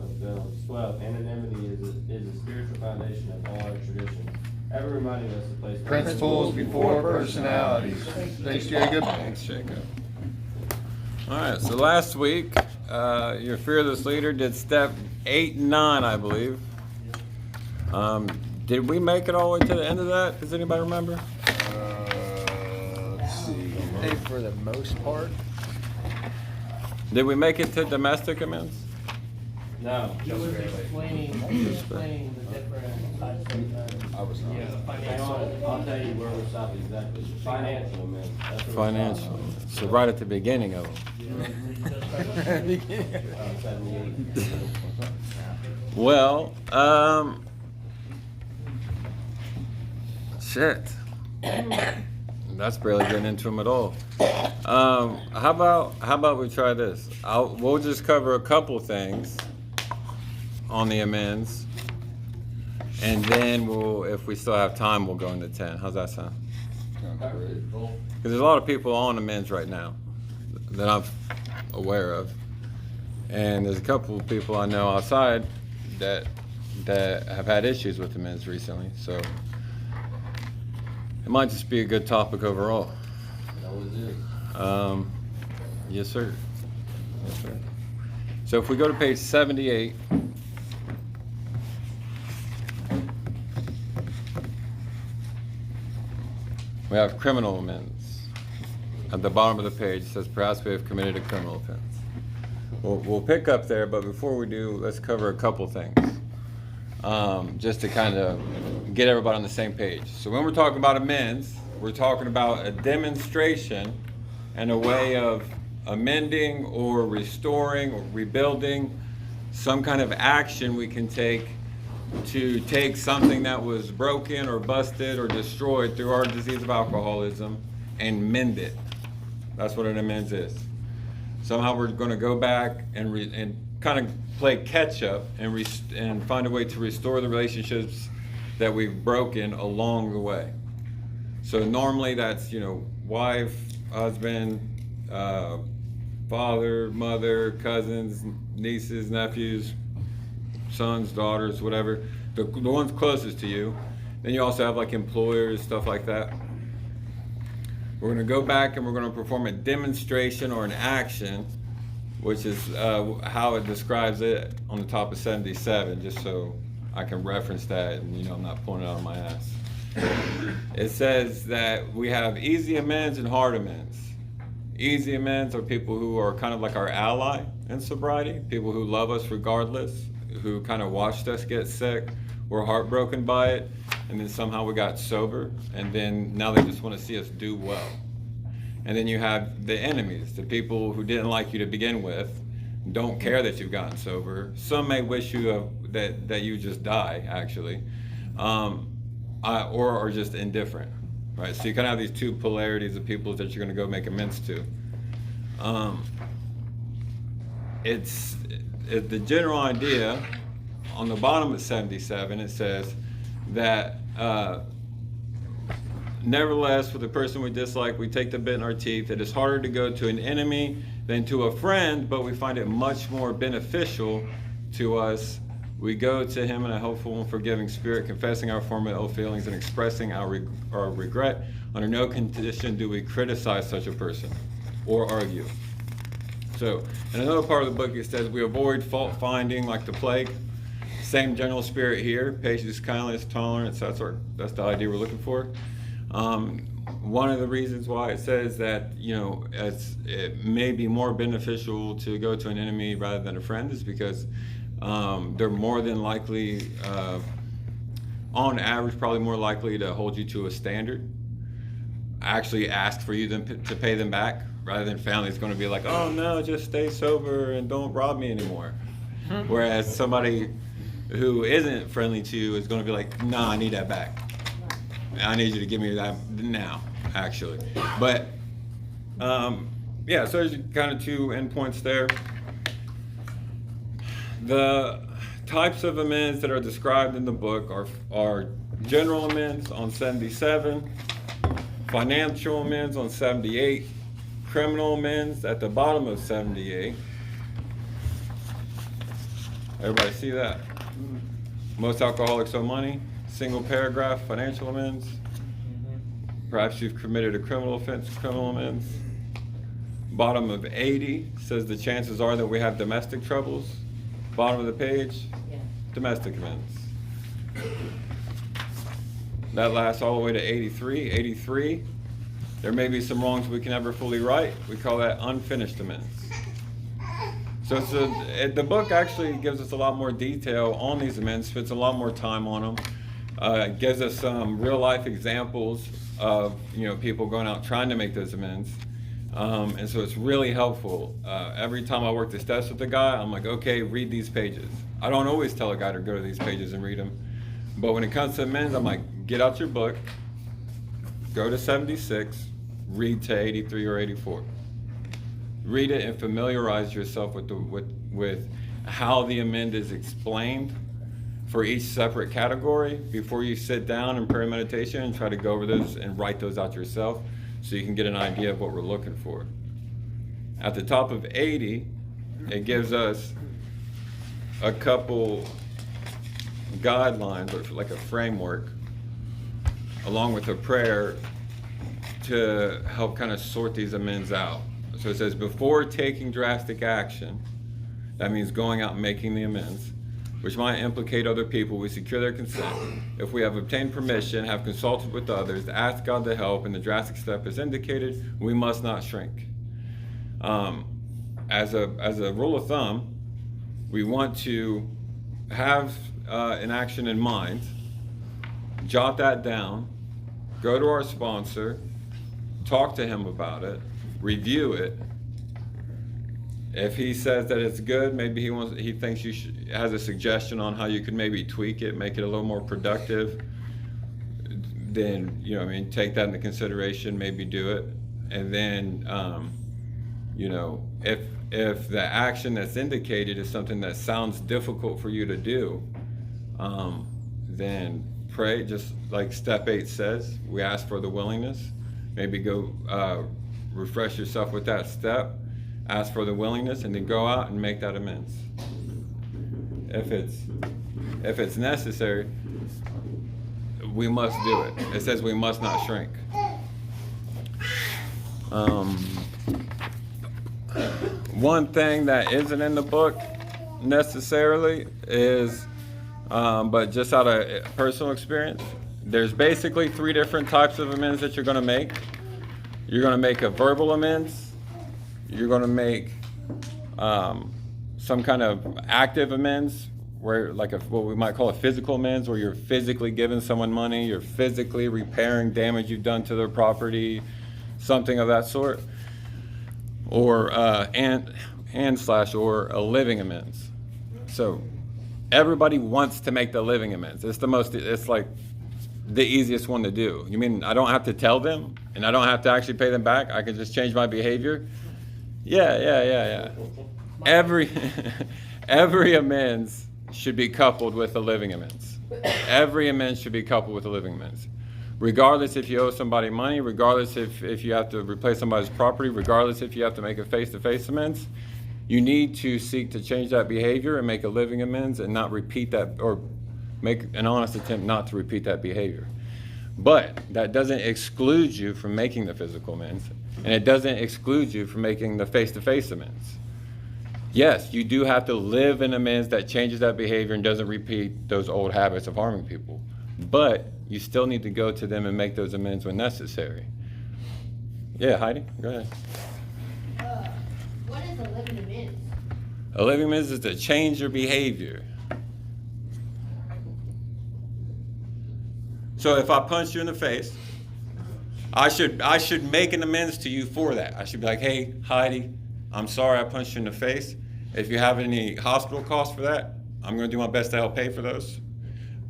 of Films. 12. Anonymity is a spiritual foundation of all our traditions, ever reminding us to place Principles before personalities. Thanks, Jacob. Thanks, Jacob. All right, so last week, your fearless leader did step 8 and 9, I believe. Did we make it all the way to the end of that? Does anybody remember? Let's see. I think for the most part. Did we make it to domestic amends? No. You was explaining the different types of, I was not. I'll tell you where we're stopping exactly. Financial, man. That's where we're Financial. stopping. So right at the beginning of it. 78. Well, shit. That's barely getting into them at all. How about we try this? We'll just cover a couple things on the amends, and then if we still have time, we'll go into 10. How's that sound? Sounds great. Because there's a lot of people on amends right now that I'm aware of, and there's a couple of people I know outside that have had issues with amends recently. So it might just be a good topic overall. That was it. Yes, sir. Yes, sir. So if we go to page 78, we have criminal amends. At the bottom of the page, it says, perhaps we have committed a criminal offense. We'll pick up there, but before we do, let's cover a couple things. Just to kind of get everybody on the same page. So when we're talking about amends, we're talking about a demonstration and a way of amending or restoring or rebuilding some kind of action we can take to take something that was broken or busted or destroyed through our disease of alcoholism and mend it. That's what an amends is. Somehow we're going to go back and kind of play catch up and find a way to restore the relationships that we've broken along the way. So normally that's, wife, husband, father, mother, cousins, nieces, nephews, sons, daughters, whatever, the ones closest to you. Then you also have like employers, stuff like that. We're going to go back and we're going to perform a demonstration or an action, which is how it describes it on the top of 77, just so I can reference that and I'm not pulling it out of my ass. It says that we have easy amends and hard amends. Easy amends are people who are kind of like our ally in sobriety, people who love us regardless, who kind of watched us get sick, were heartbroken by it, and then somehow we got sober, and then now they just want to see us do well. And then you have the enemies, the people who didn't like you to begin with, don't care that you've gotten sober. Some may wish you that you just die, actually, or are just indifferent, right? So you kind of have these two polarities of people that you're going to go make amends to. It's the general idea on the bottom of 77. It says that. Nevertheless, with a person we dislike, we take the bit in our teeth. It is harder to go to an enemy than to a friend, but we find it much more beneficial to us. We go to him in a helpful and forgiving spirit, confessing our former ill feelings and expressing our regret. Under no condition do we criticize such a person or argue. So, in another part of the book, it says we avoid fault finding like the plague. Same general spirit here: patience, kindness, tolerance. That's the idea we're looking for. One of the reasons why it says that it may be more beneficial to go to an enemy rather than a friend is because they're more than likely, on average, probably more likely to hold you to a standard. Actually ask for you to pay them back, rather than family's going to be like, oh no, just stay sober and don't rob me anymore. Whereas somebody who isn't friendly to you is going to be like, nah, I need that back. I need you to give me that now, actually. But so there's kind of two endpoints there. The types of amends that are described in the book are general amends on 77, financial amends on 78, criminal amends at the bottom of 78. Everybody see that? Most alcoholics owe money, single paragraph, financial amends. Perhaps you've committed a criminal offense, criminal amends. Bottom of 80 says the chances are that we have domestic troubles. Bottom of the page, Yeah. domestic amends. That lasts all the way to 83. 83, there may be some wrongs we can never fully right. We call that unfinished amends. So the book actually gives us a lot more detail on these amends, spends a lot more time on them. It gives us some real life examples of people going out trying to make those amends. And so it's really helpful. Every time I work the steps with the guy, I'm like, okay, read these pages. I don't always tell a guy to go to these pages and read them. But when it comes to amends, I'm like, get out your book, go to 76, read to 83 or 84. Read it and familiarize yourself with how the amend is explained for each separate category before you sit down in prayer and meditation and try to go over those and write those out yourself so you can get an idea of what we're looking for. At the top of 80, it gives us a couple guidelines, or like a framework, along with a prayer to help kind of sort these amends out. So it says, before taking drastic action, that means going out and making the amends, which might implicate other people, we secure their consent. If we have obtained permission, have consulted with others, ask God to help, and the drastic step is indicated, we must not shrink. As a rule of thumb, we want to have an action in mind, jot that down, go to our sponsor, talk to him about it, review it. If he says that it's good, maybe he thinks has a suggestion on how you could maybe tweak it, make it a little more productive, then take that into consideration, maybe do it. And then if the action that's indicated is something that sounds difficult for you to do, then pray, just like step 8 says, we ask for the willingness. Maybe go refresh yourself with that step, ask for the willingness, and then go out and make that amends. If it's necessary, we must do it. It says we must not shrink. One thing that isn't in the book necessarily is, but just out of personal experience, there's basically 3 different types of amends that you're going to make. You're going to make a verbal amends. You're going to make some kind of active amends, where what we might call a physical amends, where you're physically giving someone money, you're physically repairing damage you've done to their property, something of that sort. Or or a living amends. So everybody wants to make the living amends. It's like the easiest one to do. You mean I don't have to tell them and I don't have to actually pay them back? I can just change my behavior? Yeah. Every amends should be coupled with a living amends. Every amends should be coupled with a living amends. Regardless if you owe somebody money, regardless if you have to replace somebody's property, regardless if you have to make a face-to-face amends, you need to seek to change that behavior and make a living amends and not repeat that, or make an honest attempt not to repeat that behavior. But that doesn't exclude you from making the physical amends, and it doesn't exclude you from making the face-to-face amends. Yes, you do have to live an amends that changes that behavior and doesn't repeat those old habits of harming people. But you still need to go to them and make those amends when necessary. Yeah, Heidi, go ahead. What is a living amends? A living amends is to change your behavior. So if I punch you in the face, I should make an amends to you for that. I should be like, hey, Heidi, I'm sorry I punched you in the face. If you have any hospital costs for that, I'm going to do my best to help pay for those.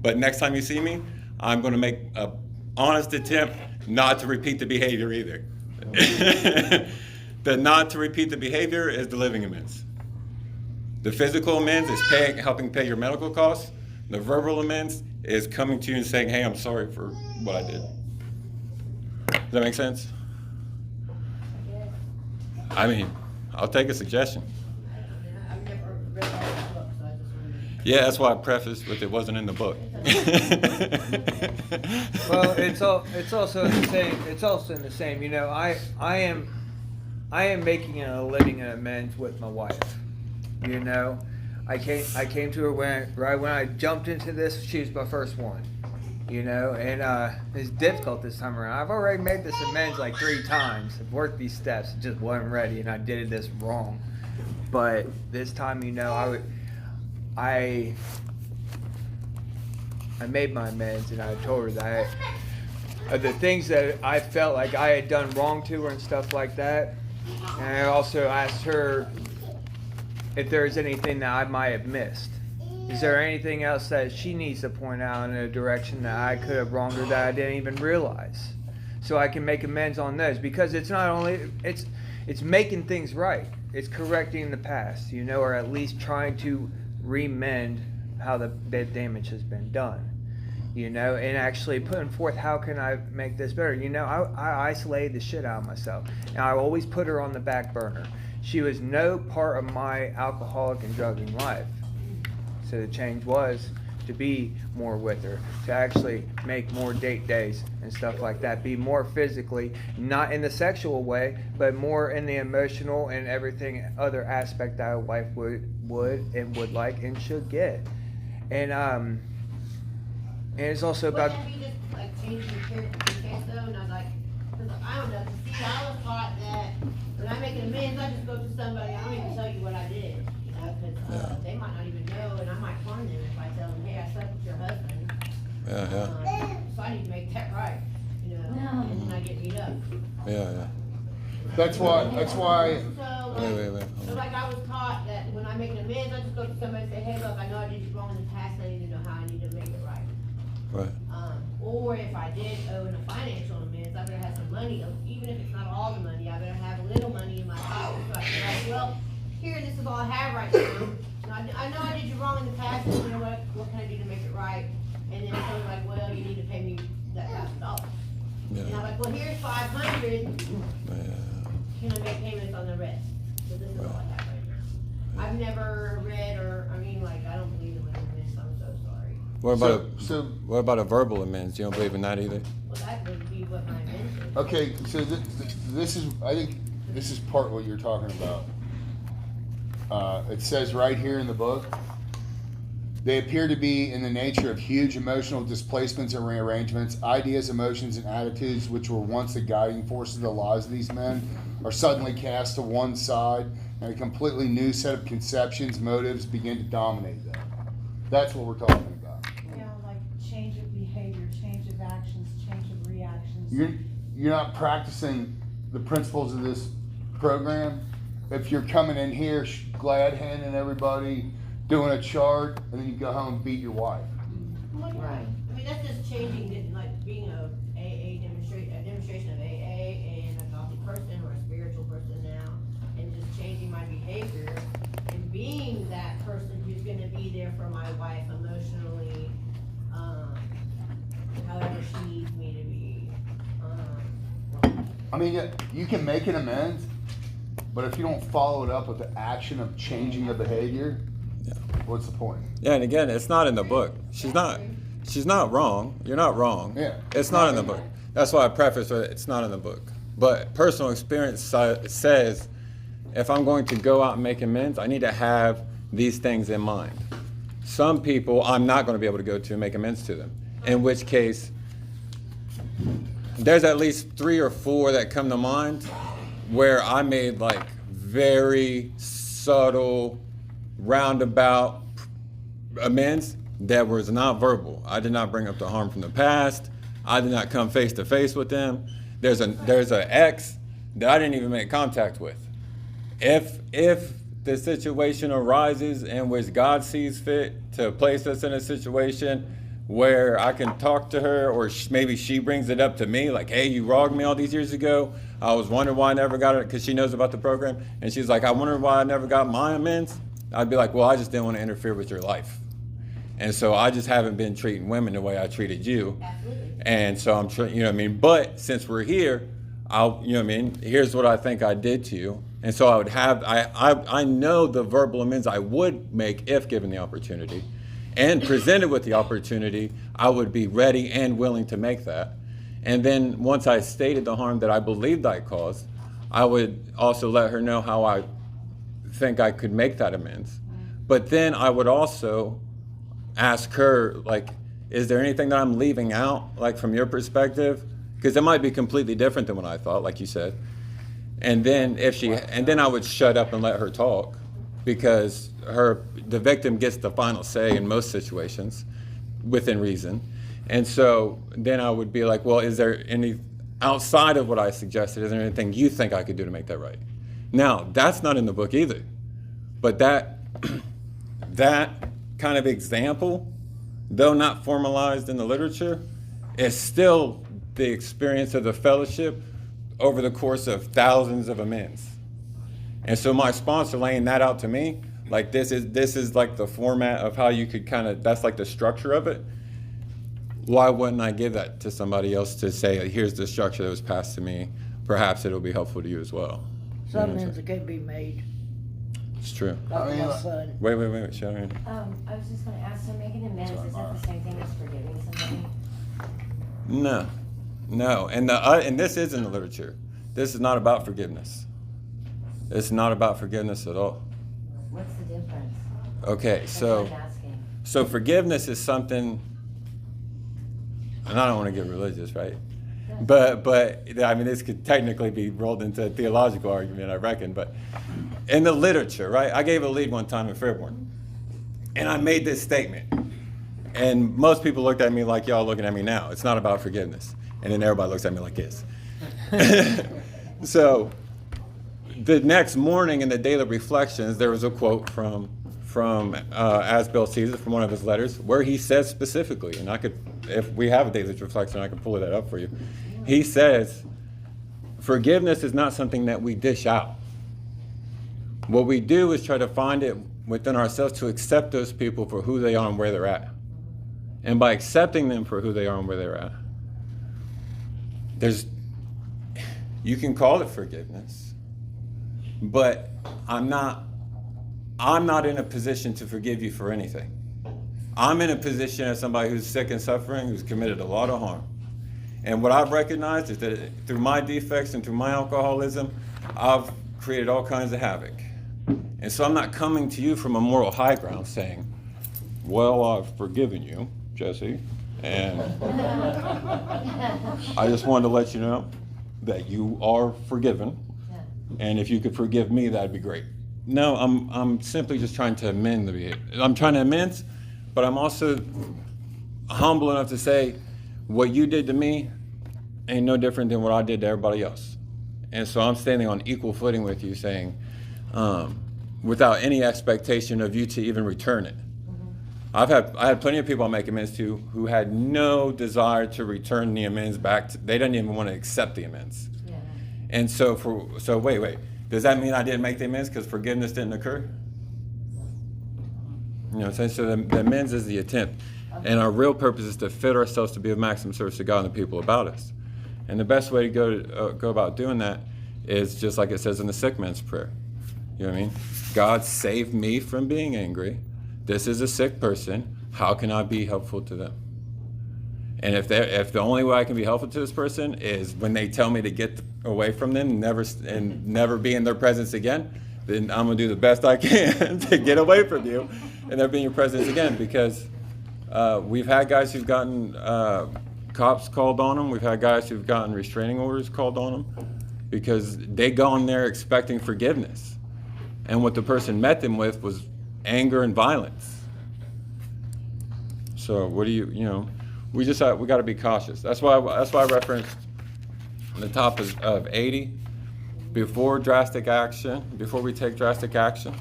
But next time you see me, I'm going to make an honest attempt not to repeat the behavior either. The not to repeat the behavior is the living amends. The physical amends is helping pay your medical costs. The verbal amends is coming to you and saying, hey, I'm sorry for what I did. Does that make sense? I mean, I'll take a suggestion. I've never read all the book, so I just Yeah, that's why I prefaced with it wasn't in the book. Well, it's also in the same. It's also in the same. You know, I am making a living in amends with my wife. You know, I came to her right when I jumped into this. She was my first one. You know, and it's difficult this time around. I've already made this amends like 3 times. I've worked these steps, it just wasn't ready, and I did this wrong. But this time, you know, I made my amends, and I told her that the things that I felt like I had done wrong to her and stuff like that. And I also asked her if there's anything that I might have missed. Is there anything else that she needs to point out in a direction that I could have wronged her that I didn't even realize? So I can make amends on those, because it's not only, it's making things right. It's correcting the past, you know, or at least trying to remend how the damage has been done, you know, and actually putting forth how can I make this better. You know, I isolated the shit out of myself, and I always put her on the back burner. She was no part of my alcoholic and drugging life. So the change was to be more with her, to actually make more date days and stuff like that, be more physically, not in the sexual way, but more in the emotional and everything other aspect that a wife would like and should get. And it's also about. Wouldn't that be just like changing your character though? And I was like, cause I don't know. See, I was taught that when I make an amends, I just go to somebody. I don't even tell you what I did, you know, cause they might not even know, and I might harm them if I tell them, hey, I slept with your husband. Yeah. So I need to make that right, you know, and then I get beat up. Yeah. That's why, So, Wait. so like I was taught that when I make an amends, I just go to somebody and say, hey, look, I know I did you wrong in the past, I need to know how I need to make it right. Right. Or if I did owe in a financial amends, I better have some money, even if it's not all the money, I better have a little money in my pocket, so I can be like, well, here, this is all I have right now. I know I did you wrong in the past, and you know what can I do to make it right? And then someone's like, well, you need to pay me that $1,000. And I'm like, well, here's $500, can I make payments on the rest? So this is all I have right now. I've never read I don't believe in amends, I'm so sorry. What about a verbal amends? You don't believe in that either? Well, that would be what my amends is. okay, so this is, I think this is part of what you're talking about. It says right here in the book, they appear to be in the nature of huge emotional displacements and rearrangements. Ideas, emotions, and attitudes which were once the guiding forces of the lives of these men are suddenly cast to one side, and a completely new set of conceptions, motives begin to dominate them. That's what we're talking about. Yeah, like change of behavior, change of actions, change of reactions. You're not practicing the principles of this program. If you're coming in here glad handing everybody, doing a chart, and then you go home and beat your wife. Right. I mean, that's just changing, like being a demonstration of AA and a godly person or a spiritual person now, and just changing my behavior and being that person who's gonna be there for my wife emotionally, however she needs me to be. I mean, you can make an amends, but if you don't follow it up with the action of changing the behavior, what's the point? Yeah, and again, it's not in the book. She's not wrong. You're not wrong. Yeah. It's not in the book. That's why I preface with it's not in the book. But personal experience says if I'm going to go out and make amends, I need to have these things in mind. Some people I'm not going to be able to go to and make amends to them. In which case, there's at least 3 or 4 that come to mind where I made like very subtle, roundabout amends that was not verbal. I did not bring up the harm from the past. I did not come face to face with them. There's an ex that I didn't even make contact with. If the situation arises in which God sees fit to place us in a situation where I can talk to her, or maybe she brings it up to me, like, hey, you wronged me all these years ago. I was wondering why I never got it, because she knows about the program. And she's like, I wonder why I never got my amends. I'd be like, well, I just didn't want to interfere with your life. And so I just haven't been treating women the way I treated you. Absolutely. And so I'm trying, you know what I mean? But since we're here, here's what I think I did to you. And so I would have, I know the verbal amends I would make if given the opportunity. And presented with the opportunity, I would be ready and willing to make that. And then once I stated the harm that I believed I caused, I would also let her know how I think I could make that amends. But then I would also ask her, like, is there anything that I'm leaving out, like from your perspective? Because it might be completely different than what I thought, like you said. And then then I would shut up and let her talk, because the victim gets the final say in most situations, within reason. And so then I would be like, well, is there any, outside of what I suggested, is there anything you think I could do to make that right? Now, that's not in the book either. But that kind of example, though not formalized in the literature, is still the experience of the fellowship over the course of thousands of amends. And so my sponsor laying that out to me, like this is like the format of how you could kind of, that's like the structure of it. Why wouldn't I give that to somebody else to say, here's the structure that was passed to me, perhaps it'll be helpful to you as well. Some amends that could be made, It's true. like my son. Wait, Sharon. I was just gonna ask, so making amends, is that the same thing as forgiving somebody? No, and this is in the literature. This is not about forgiveness. It's not about forgiveness at all. What's the difference? Okay, That's so what I'm asking. so forgiveness is something, and I don't want to get religious, right? But I mean, this could technically be rolled into a theological argument, I reckon. But in the literature, right? I gave a lead one time in Fairborn, and I made this statement, and most people looked at me like y'all looking at me now. It's not about forgiveness, and then everybody looks at me like this. So the next morning in the daily reflections, there was a quote from Asbel Caesar from one of his letters, where he says specifically, and I could, if we have a daily reflection, I can pull that up for you. He says, forgiveness is not something that we dish out. What we do is try to find it within ourselves to accept those people for who they are and where they're at. And by accepting them for who they are and where they're at, you can call it forgiveness, but I'm not in a position to forgive you for anything. I'm in a position as somebody who's sick and suffering, who's committed a lot of harm. And what I've recognized is that through my defects and through my alcoholism, I've created all kinds of havoc. And so I'm not coming to you from a moral high ground saying, well, I've forgiven you, Jesse, and I just wanted to let you know that you are forgiven. And if you could forgive me, that'd be great. No, I'm simply just trying to amend the behavior. I'm trying to amend, but I'm also humble enough to say, what you did to me ain't no different than what I did to everybody else. And so I'm standing on equal footing with you, saying, without any expectation of you to even return it. I had plenty of people I make amends to who had no desire to return the amends back. They didn't even want to accept the amends. Yeah. And so wait. Does that mean I didn't make the amends because forgiveness didn't occur? You know what I'm saying? So the amends is the attempt. And our real purpose is to fit ourselves to be of maximum service to God and the people about us. And the best way to go about doing that is just like it says in the sick man's prayer. You know what I mean? God, save me from being angry. This is a sick person. How can I be helpful to them? And if the only way I can be helpful to this person is when they tell me to get away from them, never be in their presence again, then I'm gonna do the best I can to get away from you and never be in your presence again. Because we've had guys who've gotten cops called on them. We've had guys who've gotten restraining orders called on them because they go in there expecting forgiveness, and what the person met them with was anger and violence. So what do you know? We got to be cautious. That's why I referenced the top of 80 before we take drastic action,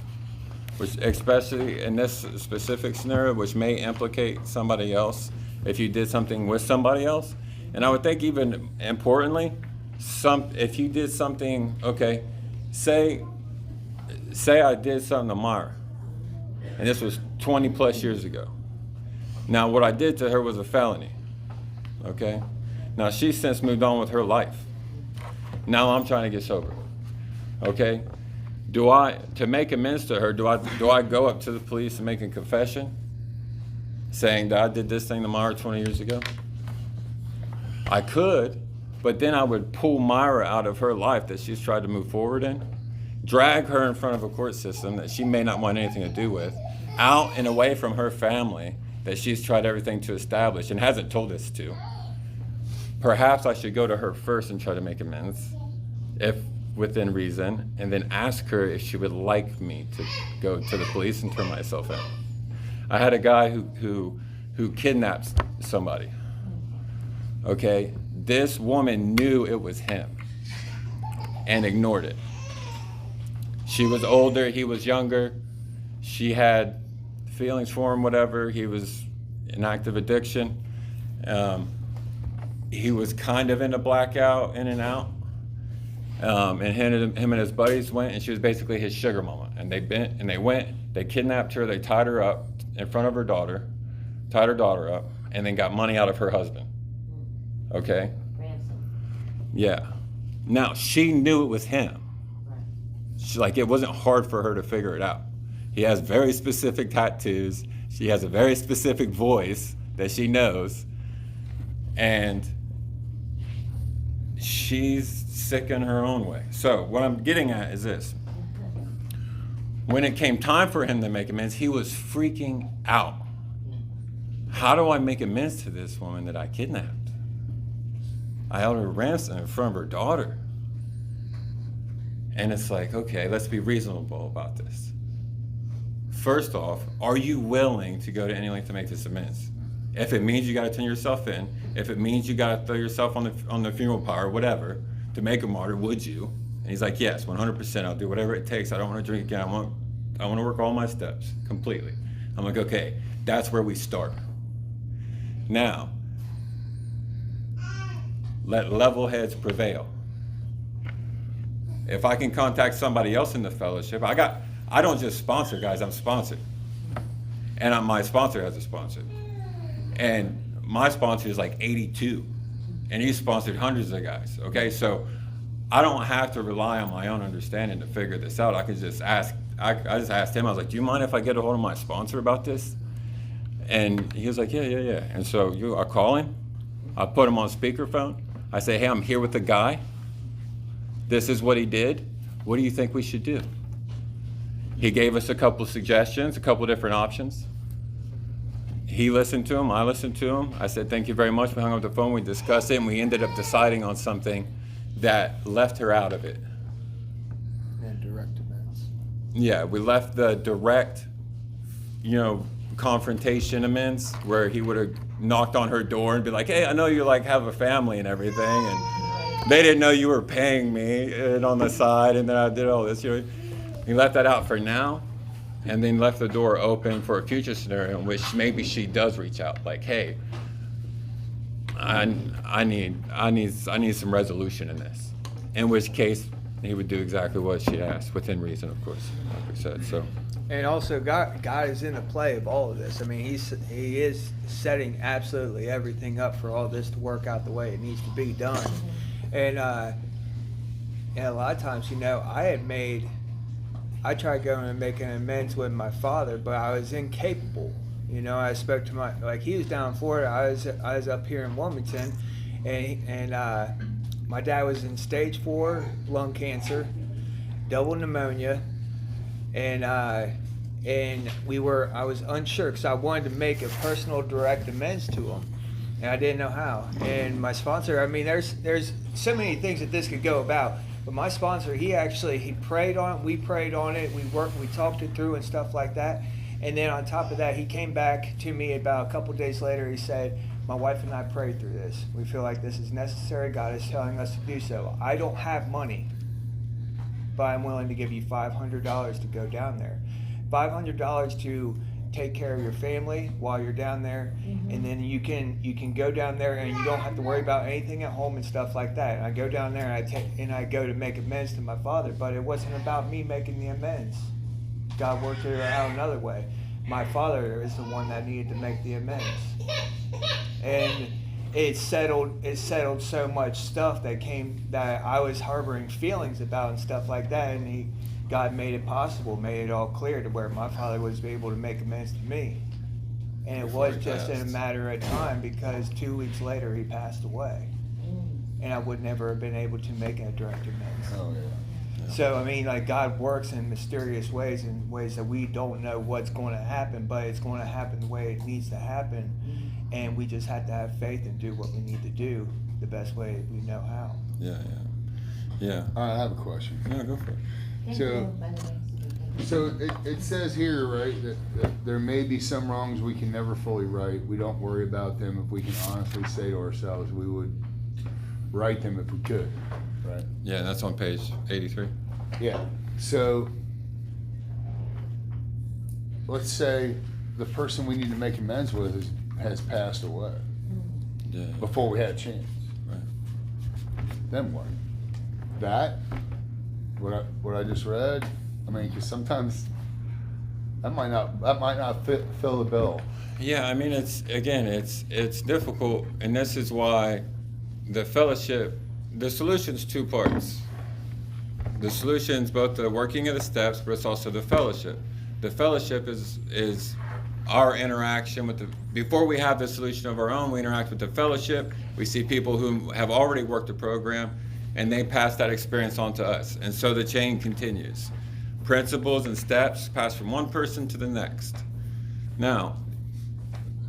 which especially in this specific scenario, which may implicate somebody else if you did something with somebody else. And I would think even importantly, if you did something, okay, say I did something to Myra, and this was 20 plus years ago. Now, what I did to her was a felony, okay? Now, she's since moved on with her life. Now I'm trying to get sober, okay? To make amends to her, do I go up to the police and make a confession saying that I did this thing to Myra 20 years ago? I could, but then I would pull Myra out of her life that she's tried to move forward in, drag her in front of a court system that she may not want anything to do with, out and away from her family that she's tried everything to establish and hasn't told us to. Perhaps I should go to her first and try to make amends, if within reason, and then ask her if she would like me to go to the police and turn myself in. I had a guy who kidnapped somebody. Okay, this woman knew it was him and ignored it. She was older, he was younger. She had feelings for him, whatever. He was in active addiction. He was kind of in a blackout, in and out. And him and his buddies went, and she was basically his sugar mama. And they kidnapped her, they tied her up in front of her daughter, tied her daughter up, and then got money out of her husband. Okay? Ransom. Yeah. Now, she knew it was him. Right. It wasn't hard for her to figure it out. He has very specific tattoos. She has a very specific voice that she knows. And she's sick in her own way. So what I'm getting at is this. When it came time for him to make amends, he was freaking out. How do I make amends to this woman that I kidnapped? I held her ransom in front of her daughter. And it's like, okay, let's be reasonable about this. First off, are you willing to go to any length to make this amends? If it means you got to turn yourself in, if it means you got to throw yourself on the funeral pyre, whatever, to make a martyr, would you? And he's like, yes, 100%. I'll do whatever it takes. I don't want to drink again. I want to work all my steps completely. I'm like, okay, that's where we start. Now, let level heads prevail. If I can contact somebody else in the fellowship, I don't just sponsor guys, I'm sponsored. And my sponsor has a sponsor. And my sponsor is like 82. And he's sponsored hundreds of guys, okay? So I don't have to rely on my own understanding to figure this out. I can just ask, I just asked him, I was like, do you mind if I get a hold of my sponsor about this? And he was like, yeah. And so I call him, I put him on speakerphone. I say, hey, I'm here with the guy. This is what he did. What do you think we should do? He gave us a couple of suggestions, a couple of different options. He listened to him, I listened to him. I said, thank you very much. We hung up the phone, we discussed it, and we ended up deciding on something that left her out of it. And direct amends. Yeah, we left the direct, confrontation amends, where he would have knocked on her door and be like, hey, I know you have a family and everything, and they didn't know you were paying me and on the side, and then I did all this. He left that out for now, and then left the door open for a future scenario in which maybe she does reach out, like, hey, I need some resolution in this. In which case, he would do exactly what she asked, within reason, of course, like we said. So. And also, God is in the play of all of this. I mean, he is setting absolutely everything up for all this to work out the way it needs to be done. And a lot of times, I tried going and making amends with my father, but I was incapable. I spoke to he was down in Florida, I was up here in Wilmington, and my dad was in stage 4 lung cancer, double pneumonia, and I was unsure because I wanted to make a personal direct amends to him, and I didn't know how. And my sponsor, there's so many things that this could go about, but my sponsor, he prayed on it, we prayed on it, we talked it through and stuff like that. And then on top of that, he came back to me about a couple days later. He said, my wife and I prayed through this. We feel like this is necessary. God is telling us to do so. I don't have money, but I'm willing to give you $500 to go down there. $500 to take care of your family while you're down there. Mm-hmm. And then you can go down there and you don't have to worry about anything at home and stuff like that. And I go down there and I go to make amends to my father, but it wasn't about me making the amends. God worked it out another way. My father is the one that needed to make the amends. And it settled so much stuff that I was harboring feelings about and stuff like that. And God made it possible, made it all clear to where my father was able to make amends to me. And it Before was he just in a passed. matter of time, because 2 weeks later he passed away. And I would never have been able to make a direct amends. Oh, yeah. So, I mean, like, God works in mysterious ways, in ways that we don't know what's going to happen, but it's going to happen the way it needs to happen. And we just have to have faith and do what we need to do the best way we know how. Yeah. Yeah. All right, I have a question. No, go for it. Thank So- you, by the way. So it says here, right, that there may be some wrongs we can never fully right. We don't worry about them. If we can honestly say to ourselves, we would right them if we could, right? Yeah, that's on page 83. Yeah. So let's say the person we need to make amends with has passed away Yeah. before we had a chance. Right. Then what? That? What I just read? I mean, because sometimes that might not fill the bill. Yeah, I mean, it's difficult, and this is why the fellowship, the solution's two parts. The solution's both the working of the steps, but it's also the fellowship. The fellowship is our interaction with before we have the solution of our own, we interact with the fellowship. We see people who have already worked the program, and they pass that experience on to us. And so the chain continues. Principles and steps pass from one person to the next. Now,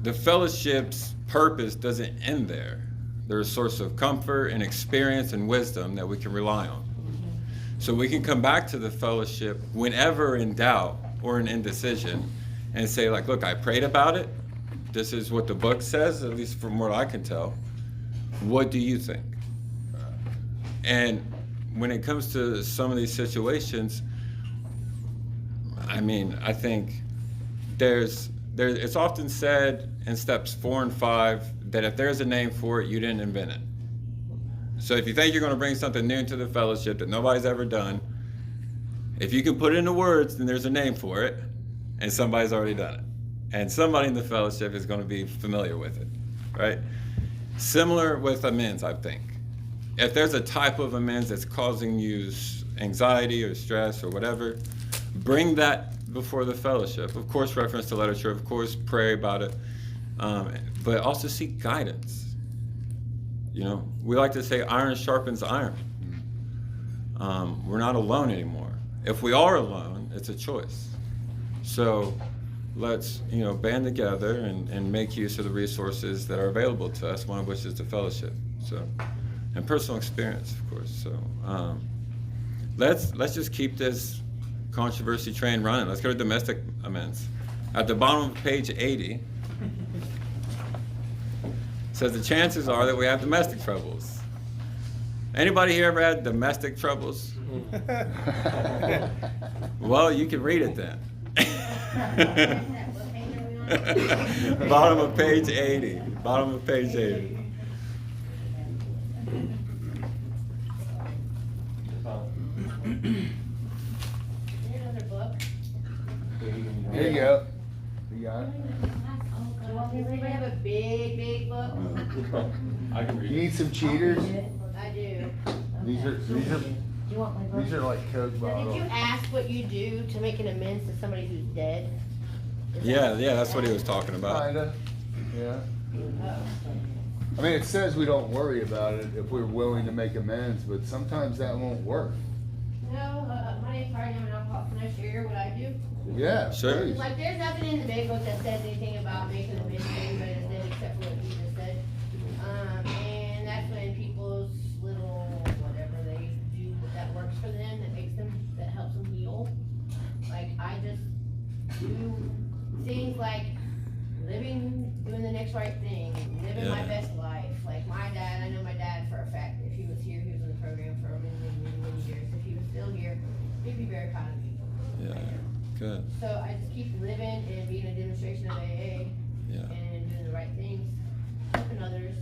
the fellowship's purpose doesn't end there. They're a source of comfort and experience and wisdom that we can rely on. So we can come back to the fellowship whenever in doubt or in indecision and say, like, look, I prayed about it. This is what the book says, at least from what I can tell. What do you think? And when it comes to some of these situations, I mean, I think it's often said in steps 4 and 5 that if there's a name for it, you didn't invent it. So if you think you're going to bring something new into the fellowship that nobody's ever done, if you can put it into words, then there's a name for it, and somebody's already done it. And somebody in the fellowship is going to be familiar with it, right? Similar with amends, I think. If there's a type of amends that's causing you anxiety or stress or whatever, bring that before the fellowship. Of course, reference to literature. Of course, pray about it. But also seek guidance. You know, we like to say iron sharpens iron. We're not alone anymore. If we are alone, it's a choice. So let's, band together and make use of the resources that are available to us, one of which is the fellowship. So, and personal experience, of course. So let's just keep this controversy train running. Let's go to domestic amends. At the bottom of page 80, it says the chances are that we have domestic troubles. Anybody here ever had domestic troubles? Well, you can read it then. Bottom of page 80. Bottom of page 80. Another book. Here you go. You got it? Do you want me to read? I have a big book. I can You read it. need some cheaters? I do. These are Do you want my book? these are like Coke Now, did bottles. you ask what you do to make an amends to somebody who's dead? Yeah, that's what he was talking about. Kinda. Yeah. Oh. I mean, it says we don't worry about it if we're willing to make amends, but sometimes that won't work. No, my name's Carly, I'm an alcoholic. Can I share what I do? Yeah, Sure. please. Like, there's nothing in the big book that says anything about making amends to anybody that's dead except for what you just said. And that's when people's little, whatever they do that works for them, that helps them heal. Like, I just do things like doing the next right thing, living my Yeah. best life. Like my dad, I know my dad for a fact, if he was here, he was in the program for many years. If he was still here, he'd be very proud of me. Yeah, good. So I just keep living and being a demonstration of AA Yeah. and doing the right things, helping others.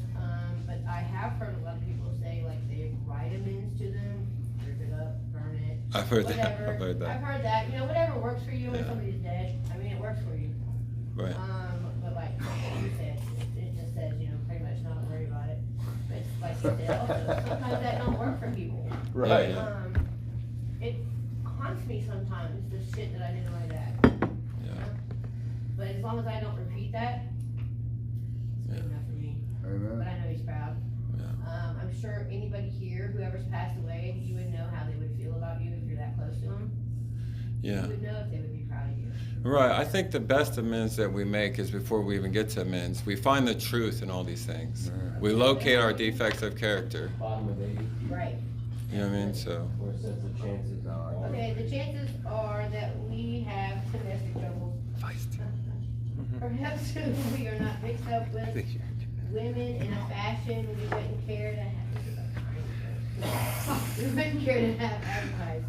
But I have heard a lot of people say like they write amends to them, rip it up, burn it, I've heard that. whatever. I've heard that. I've heard that. Whatever works for you when Yeah. somebody's dead. I mean, it works for you. Right. But like you said, it just says, pretty much not worry about it. But it's like you said, also, sometimes that don't work for people. Right. Yeah. It haunts me sometimes, the shit that I did to my dad. Yeah. But as long as I don't repeat that, it's good enough for me. But Amen. I know he's proud. Yeah. I'm sure anybody here, whoever's passed away, you would know how they would feel about you if you're that close to them. Yeah. You would know if they would be proud of you. Right. I think the best amends that we make is before we even get to amends, we find the truth in all these things. We locate our defects of character. Bottom of 80, Right. You know what I mean? So, where it says the chances are. Okay, the chances are that we have domestic trouble. Perhaps we are not mixed up with women in a fashion we wouldn't care to have. We wouldn't care to have advertised.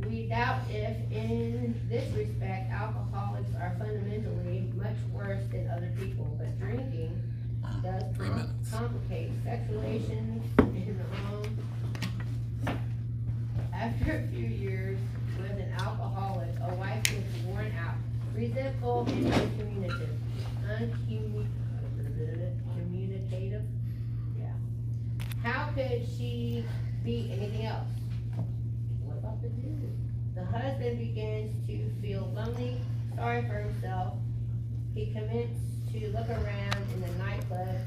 We doubt if, in this respect, alcoholics are fundamentally much worse than other people, but drinking does 3 minutes. complicate sexual relations in the home. After a few years with an alcoholic, a wife gets worn out, resentful, and uncommunicative. Yeah. How could she be anything else? What about the dude? The husband begins to feel lonely, sorry for himself. He commences to look around in the nightclubs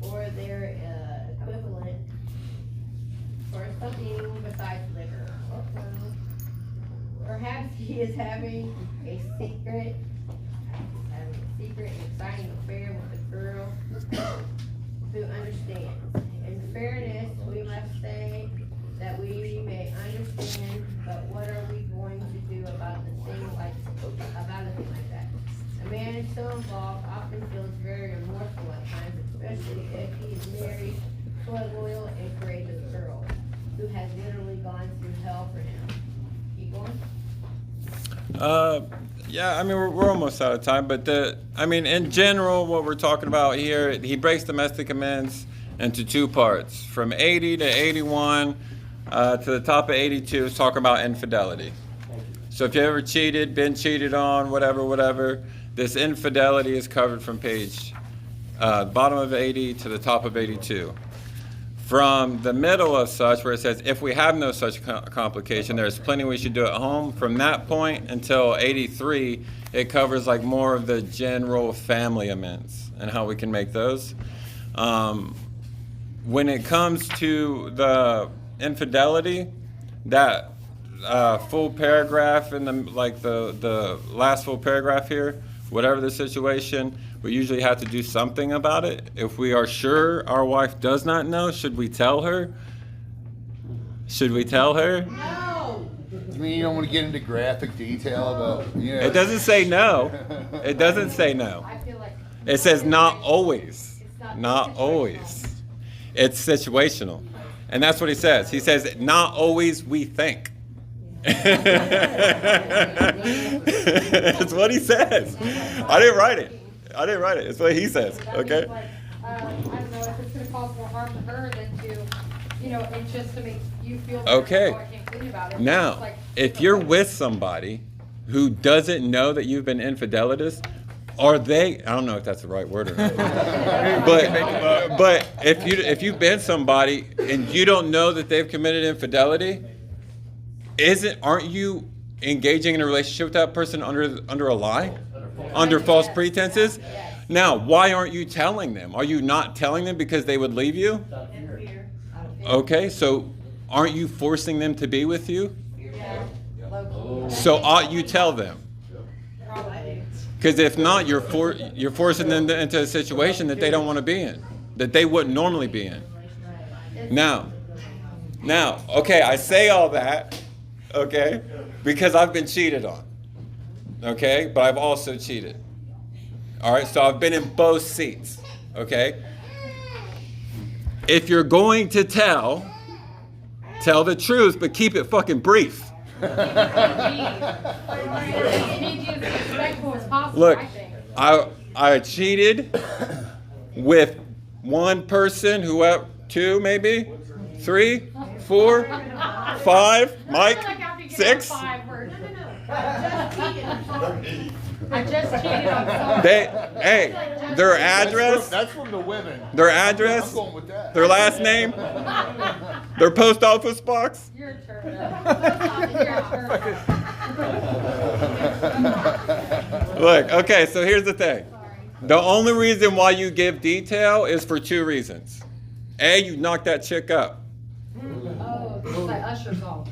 or their equivalent for something besides liquor. Perhaps he is having a secret and exciting affair with a girl who understands. In fairness, we must say that we may understand, but what are we going to do about a thing like that? A man so involved often feels very remorseful at times, especially if he is married to a loyal and courageous girl who has literally gone through hell for him. Keep going. Yeah, I mean, we're almost out of time, but in general, what we're talking about here, he breaks domestic amends into 2 parts. From 80 to 81, to the top of 82 is talking about infidelity. So if you ever cheated, been cheated on, whatever, this infidelity is covered from page bottom of 80 to the top of 82. From the middle of such, where it says, if we have no such complication, there's plenty we should do at home. From that point until 83, it covers like more of the general family amends and how we can make those. When it comes to the infidelity, that full paragraph in the last full paragraph here, whatever the situation, we usually have to do something about it. If we are sure our wife does not know, should we tell her? Should we tell her? No! I mean, you don't want to get into graphic detail about, It doesn't say no. It doesn't say no. I feel like It says not always. Not always. It's situational. And that's what he says. He says, not always we think. That's what he says. I didn't write it. It's what he says. Okay? I don't know if it's gonna cause more harm to her than to, and just to make you feel better. Okay. Oh, I can't think about it. Now, It's like, if you're with somebody who doesn't know that you've been infidelitous, are they? I don't know if that's the right word or not. but if you've been somebody and you don't know that they've committed infidelity, aren't you engaging in a relationship with that person under a lie, under false pretenses? Now, why aren't you telling them? Are you not telling them because they would leave you? Okay, so aren't you forcing them to be with you? So ought you tell them? Because if not, you're forcing them into a situation that they don't want to be in, that they wouldn't normally be in. Now, okay, I say all that, okay, because I've been cheated on, okay, but I've also cheated. All right, so I've been in both seats, okay? If you're going to tell the truth, but keep it fucking brief. you need to be as respectful as possible, Look, I think. I cheated with one person, two maybe, 3, 4, 5, Mike, I feel like after you get 6. to 5, we're- I just cheated on someone. Their address, That's from the women. their I'm address, going with that. their last name, their post office box. You're a turd. You're a turd. Look, okay, so here's the thing. The only reason why you give detail is for two reasons. A, you knocked that chick up. Oh, this is that Usher song.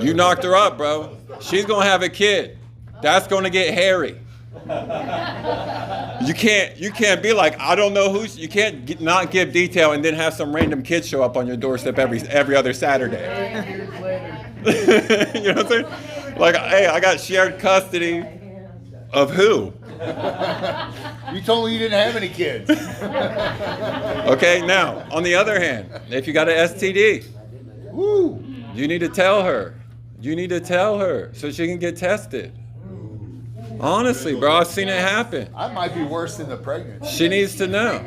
You knocked her up, bro. She's gonna have a kid. That's gonna get hairy. You can't be like, I don't know who's. You can't not give detail and then have some random kid show up on your doorstep every other Saturday. You know what I'm saying? Like, hey, I got shared custody of who? You told me you didn't have any kids. Okay, now, on the other hand, if you got an STD, Woo. you need to tell her. You need to tell her so she can get tested. Honestly, bro, I've seen it happen. I might be worse than the pregnancy. She needs to know.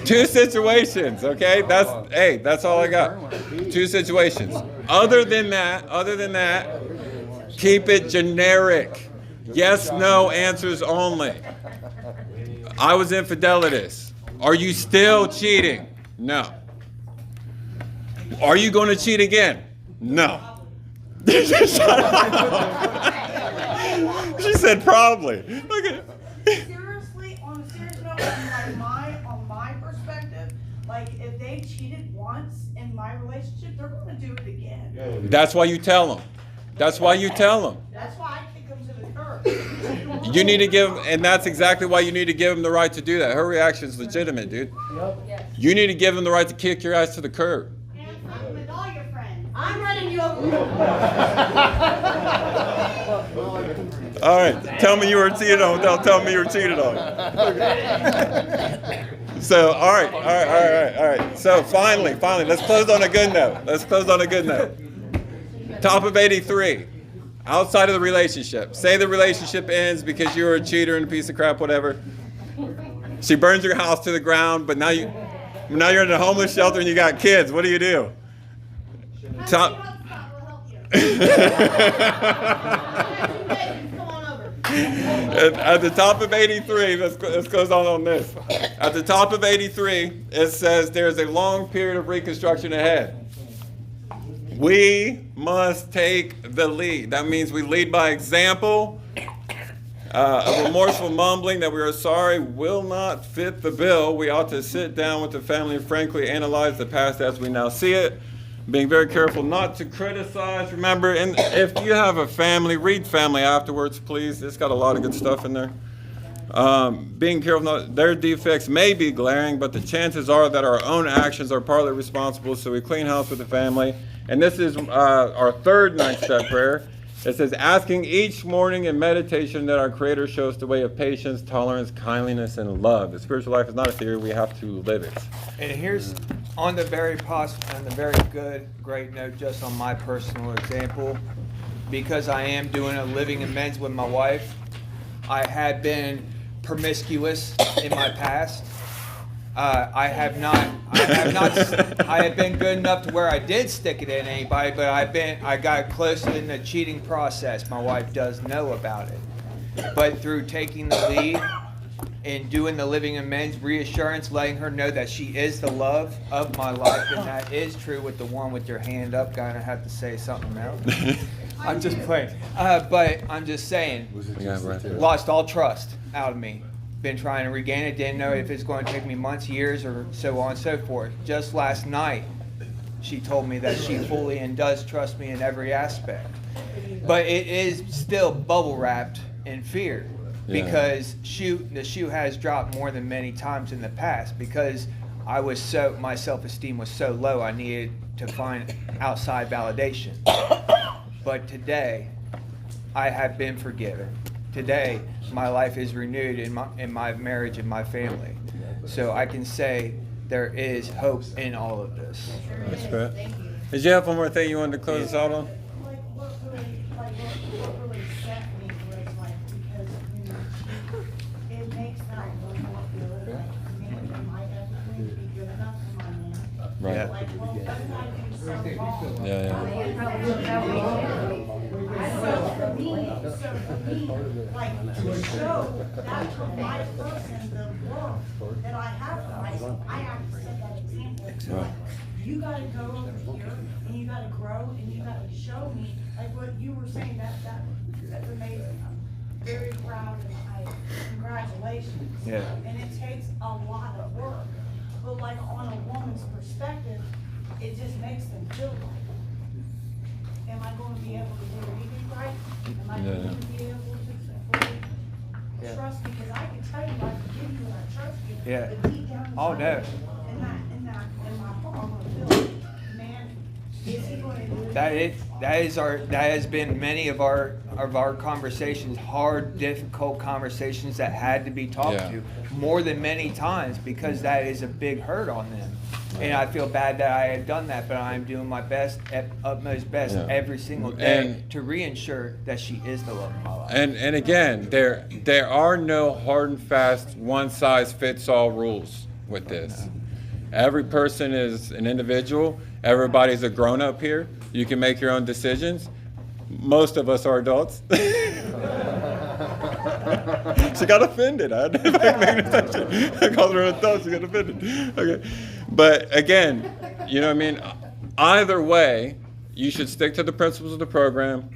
Two situations, okay? That's all I got. Two situations. Other than that, keep it generic. Yes, no answers only. I was infidelitous. Are you still cheating? No. Are you going to cheat again? No. She said probably. Look at Seriously, on a serious note, on my perspective, like if they cheated once in my relationship, they're gonna do it again. That's why you tell them. That's why you tell them. That's why I kick them to the curb. You need to give, and that's exactly why you need to give them the right to do that. Her reaction is legitimate, dude. You need to give them the right to kick your ass to the curb. With all your friends. I'm running you over. All right, tell me you were cheated on. Don't tell me you were cheated on. So, all right. So finally, let's close on a good note. Top of 83. Outside of the relationship. Say the relationship ends because you were a cheater and a piece of crap, whatever. She burns your house to the ground, but now you're in a homeless shelter and you got kids. What do you do? Top. At the top of 83, let's go on this. At the top of 83, it says there's a long period of reconstruction ahead. We must take the lead. That means we lead by example. A remorseful mumbling that we are sorry will not fit the bill. We ought to sit down with the family and frankly analyze the past as we now see it. Being very careful not to criticize. Remember, and if you have a family, read family afterwards, please. It's got a lot of good stuff in there. Being careful not, their defects may be glaring, but the chances are that our own actions are partly responsible, so we clean house with the family. And this is our third 9-step prayer. It says, asking each morning in meditation that our Creator show us the way of patience, tolerance, kindliness, and love. The spiritual life is not a theory, we have to live it. And here's on the very good, great note, just on my personal example, because I am doing a living amends with my wife. I had been promiscuous in my past. I have been good enough to where I did stick it in anybody, but I got close in the cheating process. My wife does know about it. But through taking the lead and doing the living amends, reassurance, letting her know that she is the love of my life, and that is true with the one with your hand up. Gonna have to say something else. I'm just playing. But I'm just saying, lost all trust out of me. Been trying to regain it, didn't know if it's going to take me months, years, or so on and so forth. Just last night, she told me that she fully and does trust me in every aspect. But it is still bubble wrapped in fear, because the shoe has dropped more than many times in the past, because my self-esteem was so low, I needed to find outside validation. But today, I have been forgiven. Today, my life is renewed in my marriage and my family. So I can say there is hope in all of this. That's right. Did you have one more thing you wanted to close us out on? Like what really set me was like, because it makes that one more good. Like, man, am I ever going to be good enough for my man? Right. Like, well, what did I do so wrong? Yeah, yeah. They probably look that way. So for me, like, to show that for my person, the work that I have for myself, I have to set that example. Right. Like, you gotta go over here, and you gotta grow, and you gotta show me, like what you were saying, that's amazing. I'm very proud, and congratulations. Yeah. And it takes a lot of work, but like on a woman's perspective, it just makes them feel like, am I gonna be able to do anything right? Am I Yeah. going to be able to fully trust, because I can tell you I forgive you and I trust you. Yeah. But deep down Oh, inside, no. in my heart, I'm gonna feel, man, is he gonna do it? That has been many of our conversations, hard, difficult conversations that had to be talked Yeah. to more than many times, because that is a big hurt on them. And I feel bad that I had done that, but I'm doing my best, utmost best Yeah. every single day And- to reassure that she is the love of my life. And again, there are no hard and fast one size fits all rules with this. Every person is an individual. Everybody's a grown up here. You can make your own decisions. Most of us are adults. She got offended. I didn't make an exception. I called her an adult. She got offended. Okay, but again, you know what I mean. Either way, you should stick to the principles of the program,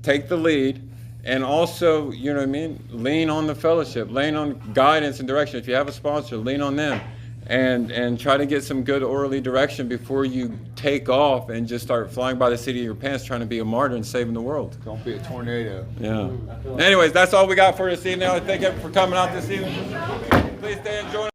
take the lead, and also, you know what I mean, lean on the fellowship, lean on guidance and direction. If you have a sponsor, lean on them, and try to get some good orderly direction before you take off and just start flying by the seat of your pants trying to be a martyr and saving the world. Don't be a tornado. Yeah. Anyways, that's all we got for this evening. I thank you for coming out this evening. Please stay and join us.